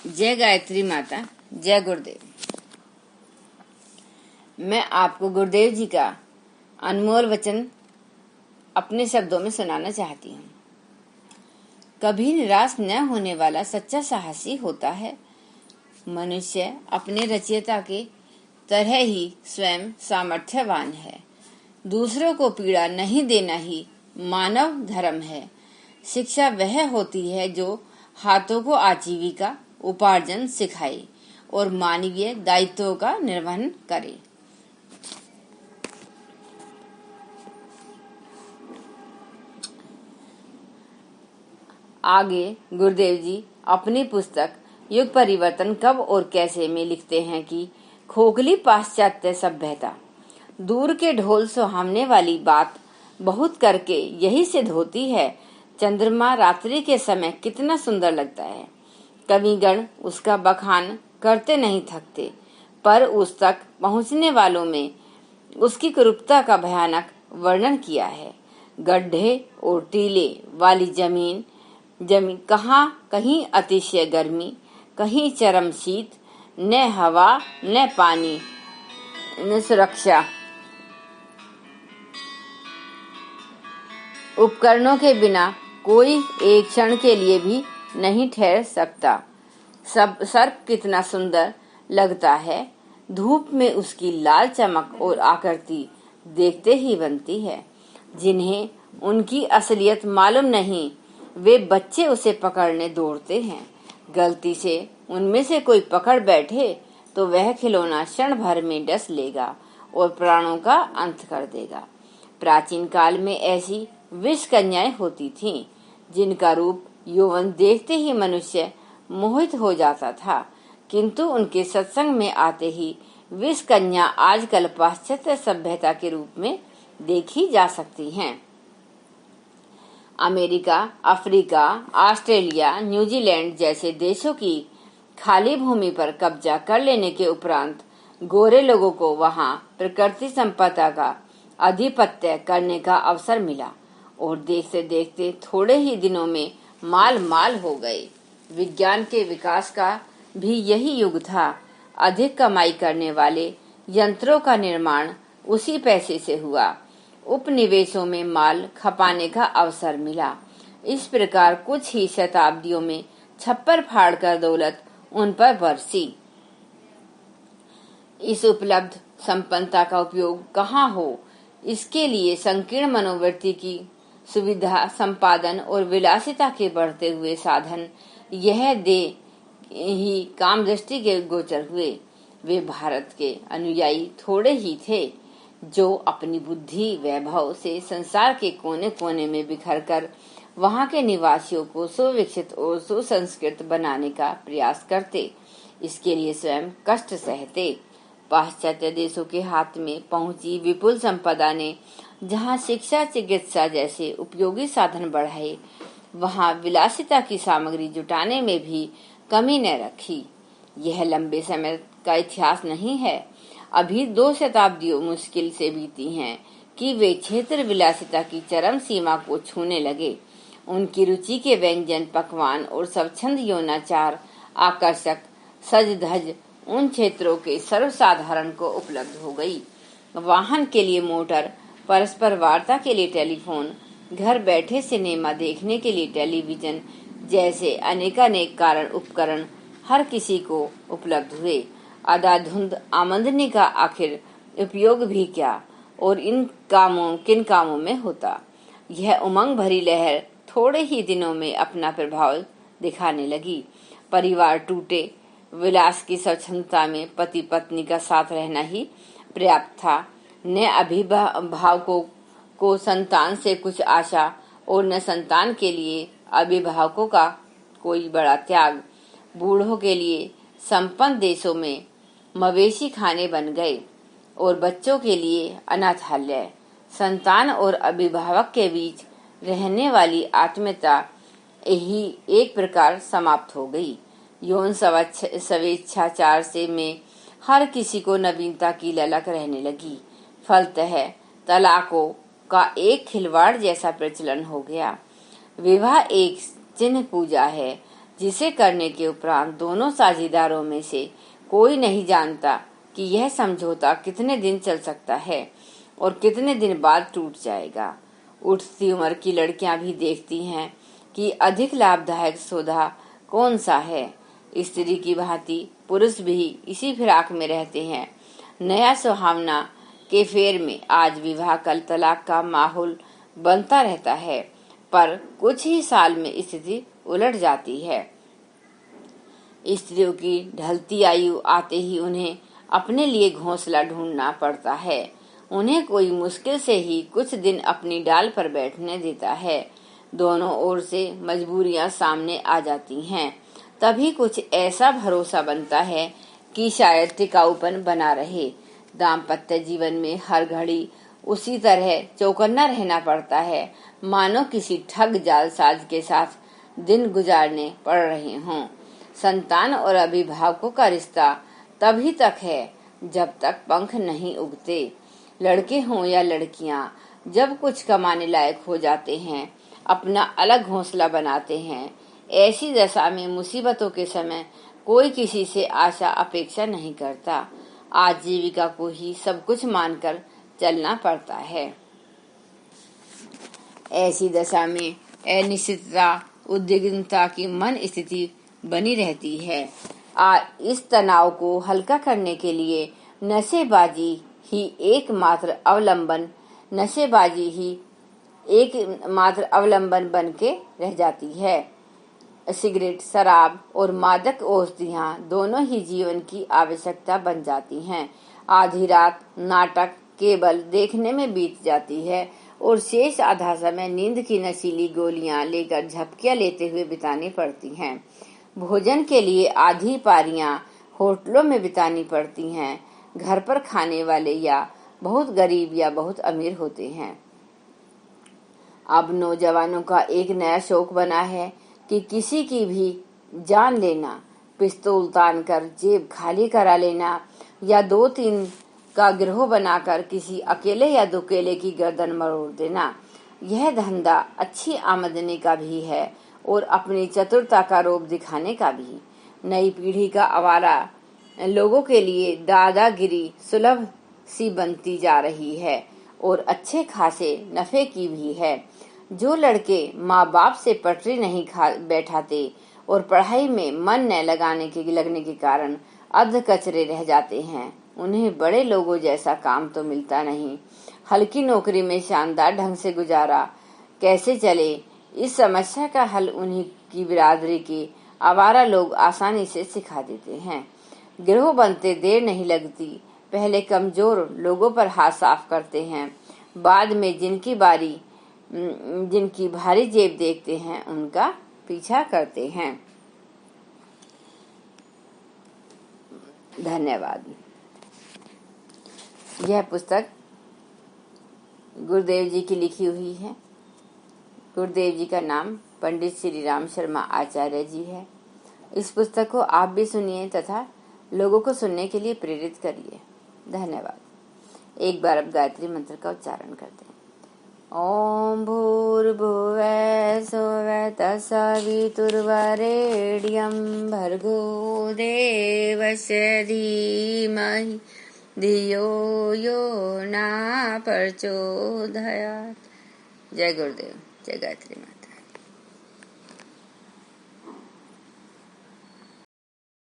जय गायत्री माता, जय गुरुदेव। मैं आपको गुरुदेव जी का अनमोल वचन अपने शब्दों में सुनाना चाहती हूँ। कभी निराश न होने वाला सच्चा साहसी होता है। मनुष्य अपने रचयिता के तरह ही स्वयं सामर्थ्यवान है। दूसरों को पीड़ा नहीं देना ही मानव धर्म है। शिक्षा वह होती है जो हाथों को आजीविका उपार्जन सिखाए और मानवीय दायित्वों का निर्वहन करे। आगे गुरुदेव जी अपनी पुस्तक युग परिवर्तन कब और कैसे में लिखते हैं कि खोखली पाश्चात्य सभ्यता, दूर के ढोल सुहावने वाली बात बहुत करके यही सिद्ध होती है। चंद्रमा रात्रि के समय कितना सुंदर लगता है। कविगण उसका बखान करते नहीं थकते, पर उस तक पहुंचने वालों में उसकी कुरूपता का भयानक वर्णन किया है। गड्ढे और टीले वाली जमीन कहीं अतिशय गर्मी, कहीं चरम शीत, न हवा न पानी न सुरक्षा, उपकरणों के बिना कोई एक क्षण के लिए भी नहीं ठहर सकता। सर्प कितना सुंदर लगता है। धूप में उसकी लाल चमक और आकृति देखते ही बनती है। जिन्हें उनकी असलियत मालूम नहीं, वे बच्चे उसे पकड़ने दौड़ते हैं। गलती से उनमें से कोई पकड़ बैठे तो वह खिलौना क्षण भर में डस लेगा और प्राणों का अंत कर देगा। प्राचीन काल में ऐसी विष कन्याएं होती थीं, जिनका रूप यौवन देखते ही मनुष्य मोहित हो जाता था, किंतु उनके सत्संग में आते ही विष कन्या आजकल पाश्चात्य सभ्यता के रूप में देखी जा सकती हैं। अमेरिका, अफ्रीका, ऑस्ट्रेलिया, न्यूजीलैंड जैसे देशों की खाली भूमि पर कब्जा कर लेने के उपरांत गोरे लोगों को वहां प्रकृति संपदा का आधिपत्य करने का अवसर मिला और देखते देखते थोड़े ही दिनों में माल माल हो गए। विज्ञान के विकास का भी यही युग था। अधिक कमाई करने वाले यंत्रों का निर्माण उसी पैसे से हुआ। उपनिवेशों में माल खपाने का अवसर मिला। इस प्रकार कुछ ही शताब्दियों में छप्पर फाड़ कर दौलत उन पर बरसी। इस उपलब्ध संपन्नता का उपयोग कहाँ हो, इसके लिए संकीर्ण मनोवृत्ति की सुविधा, संपादन और विलासिता के बढ़ते हुए साधन यह दे ही काम दृष्टि के गोचर हुए। वे भारत के अनुयायी थोड़े ही थे जो अपनी बुद्धि वैभव से संसार के कोने कोने में बिखर कर वहां के निवासियों को सुविकसित और सुसंस्कृत बनाने का प्रयास करते। इसके लिए स्वयं कष्ट सहते। पाश्चात्य देशों के हाथ में पहुंची विपुल संपदा ने जहां शिक्षा, चिकित्सा जैसे उपयोगी साधन बढ़ाए, वहां विलासिता की सामग्री जुटाने में भी कमी न रखी। यह लंबे समय का इतिहास नहीं है। अभी 2 शताब्दियों मुश्किल से बीती हैं कि वे क्षेत्र विलासिता की चरम सीमा को छूने लगे। उनकी रुचि के व्यंजन, पकवान और स्वच्छंद यौनाचार आकर्षक सज धज उन क्षेत्रों के सर्वसाधारण को उपलब्ध हो गई। वाहन के लिए मोटर, परस्पर वार्ता के लिए टेलीफोन, घर बैठे सिनेमा देखने के लिए टेलीविजन जैसे अनेकानेक कारण उपकरण हर किसी को उपलब्ध हुए। अंधाधुंध आमदनी का आखिर उपयोग भी क्या और किन कामों में होता। यह उमंग भरी लहर थोड़े ही दिनों में अपना प्रभाव दिखाने लगी। परिवार टूटे। विलास की स्वच्छंदता में पति पत्नी का साथ रहना ही पर्याप्त था। न अभिभावकों को संतान से कुछ आशा और न संतान के लिए अभिभावकों का कोई बड़ा त्याग। बूढ़ों के लिए संपन्न देशों में मवेशी खाने बन गए और बच्चों के लिए अनाथालय। संतान और अभिभावक के बीच रहने वाली आत्मीयता ही एक प्रकार समाप्त हो गई। यौन स्वेच्छाचार से में हर किसी को नवीनता की ललक रहने लगी। फलतः तलाकों का एक खिलवाड़ जैसा प्रचलन हो गया। विवाह एक चिन्ह पूजा है जिसे करने के उपरांत दोनों साझेदारों में से कोई नहीं जानता कि यह समझौता कितने दिन चल सकता है और कितने दिन बाद टूट जाएगा। उठती उम्र की लड़कियां भी देखती हैं कि अधिक लाभदायक सौदा कौन सा है। स्त्री की भांति पुरुष भी इसी फिराक में रहते हैं। नया सुहावना के फेर में आज विवाह कल तलाक का माहौल बनता रहता है, पर कुछ ही साल में स्थिति उलट जाती है। स्त्रियों की ढलती आयु आते ही उन्हें अपने लिए घोंसला ढूंढना पड़ता है। उन्हें कोई मुश्किल से ही कुछ दिन अपनी डाल पर बैठने देता है। दोनों ओर से मजबूरियां सामने आ जाती हैं। तभी कुछ ऐसा भरोसा बनता है कि शायद टिकाऊपन बना रहे। दाम्पत्य जीवन में हर घड़ी उसी तरह चौकन्ना रहना पड़ता है, मानो किसी ठग जालसाज के साथ दिन गुजारने पड़ रहे हों। संतान और अभिभावकों का रिश्ता तभी तक है जब तक पंख नहीं उगते। लड़के हों या लड़कियां, जब कुछ कमाने लायक हो जाते हैं, अपना अलग घोंसला बनाते हैं। ऐसी दशा में मुसीबतों के समय कोई किसी से आशा अपेक्षा नहीं करता। आजीविका को ही सब कुछ मानकर चलना पड़ता है। ऐसी दशा में अनिश्चितता, उद्विग्नता की मन स्थिति बनी रहती है। इस तनाव को हल्का करने के लिए नशेबाजी ही एकमात्र अवलंबन बन के रह जाती है। सिगरेट, शराब और मादक औषधियां दोनों ही जीवन की आवश्यकता बन जाती हैं। आधी रात नाटक केवल देखने में बीत जाती है और शेष आधा समय नींद की नशीली गोलियां लेकर झपकियां लेते हुए बितानी पड़ती हैं। भोजन के लिए आधी पारियां होटलों में बितानी पड़ती हैं। घर पर खाने वाले या बहुत गरीब या बहुत अमीर होते हैं। अब नौजवानों का एक नया शौक बना है कि किसी की भी जान लेना, पिस्तौल तान कर जेब खाली करा लेना या 2-3 का गिरोह बनाकर किसी अकेले या दुकेले की गर्दन मरोड़ देना। यह धंधा अच्छी आमदनी का भी है और अपनी चतुरता का रूप दिखाने का भी। नई पीढ़ी का आवारा लोगों के लिए दादागिरी सुलभ सी बनती जा रही है और अच्छे खासे नफे की भी है। जो लड़के माँ बाप से पटरी नहीं बैठाते और पढ़ाई में मन न लगने के कारण अध कचरे रह जाते हैं, उन्हें बड़े लोगों जैसा काम तो मिलता नहीं। हल्की नौकरी में शानदार ढंग से गुजारा कैसे चले, इस समस्या का हल उन्हीं की बिरादरी के आवारा लोग आसानी से सिखा देते हैं। गिरोह बनते देर नहीं लगती। पहले कमजोर लोगों पर हाथ साफ करते हैं, बाद में जिनकी भारी जेब देखते हैं उनका पीछा करते हैं। धन्यवाद। यह पुस्तक गुरुदेव जी की लिखी हुई है। गुरुदेव जी का नाम पंडित श्री राम शर्मा आचार्य जी है। इस पुस्तक को आप भी सुनिए तथा लोगों को सुनने के लिए प्रेरित करिए। धन्यवाद। एक बार अब गायत्री मंत्र का उच्चारण करते हैं। ओम भूर्भुवः स्वः तत्सवितुर्वरेण्यं भर्गो देवस्य धीमहि धियो यो न प्रचोदयात्। जय गुरुदेव, जय गायत्री माता।